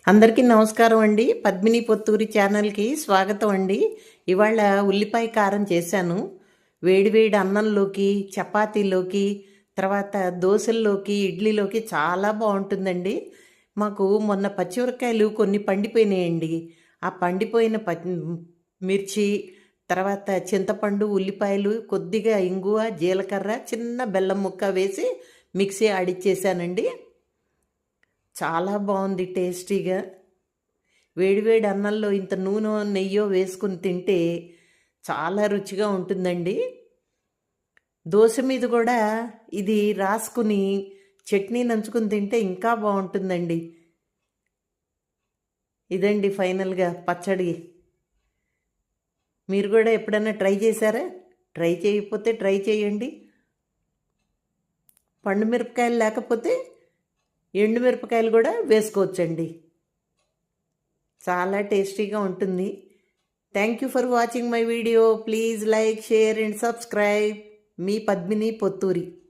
అందరికీ నమస్కారం అండి. పద్మిని పొత్తూరి ఛానల్కి స్వాగతం అండి. ఇవాళ ఉల్లిపాయ కారం చేశాను. వేడివేడి అన్నంలోకి, చపాతీలోకి, తర్వాత దోశల్లోకి, ఇడ్లీలోకి చాలా బాగుంటుందండి. మాకు మొన్న పచ్చిమిరకాయలు కొన్ని పండిపోయినాయండి. ఆ పండిపోయిన మిర్చి, తర్వాత చింతపండు, ఉల్లిపాయలు, కొద్దిగా ఇంగువ, జీలకర్ర, చిన్న బెల్లం ముక్క వేసి మిక్సీ ఆడిచ్చేసానండి. చాలా బాగుంది టేస్టీగా. వేడివేడి అన్నంలో ఇంత నూనె నెయ్యో వేసుకుని తింటే చాలా రుచిగా ఉంటుందండి. దోశ మీద కూడా ఇది రాసుకుని చట్నీ నంచుకుని తింటే ఇంకా బాగుంటుందండి. ఇదండి ఫైనల్గా పచ్చడి. మీరు కూడా ఎప్పుడైనా ట్రై చేశారా? ట్రై చేయకపోతే ట్రై చేయండి. పండు మిరపకాయలు లేకపోతే ఎండు మిరపకాయలు కూడా వేసుకోవచ్చండి. చాలా టేస్టీగా ఉంటుంది. Thank you for watching my video. Please like, share and subscribe. Me Padmini Potturi.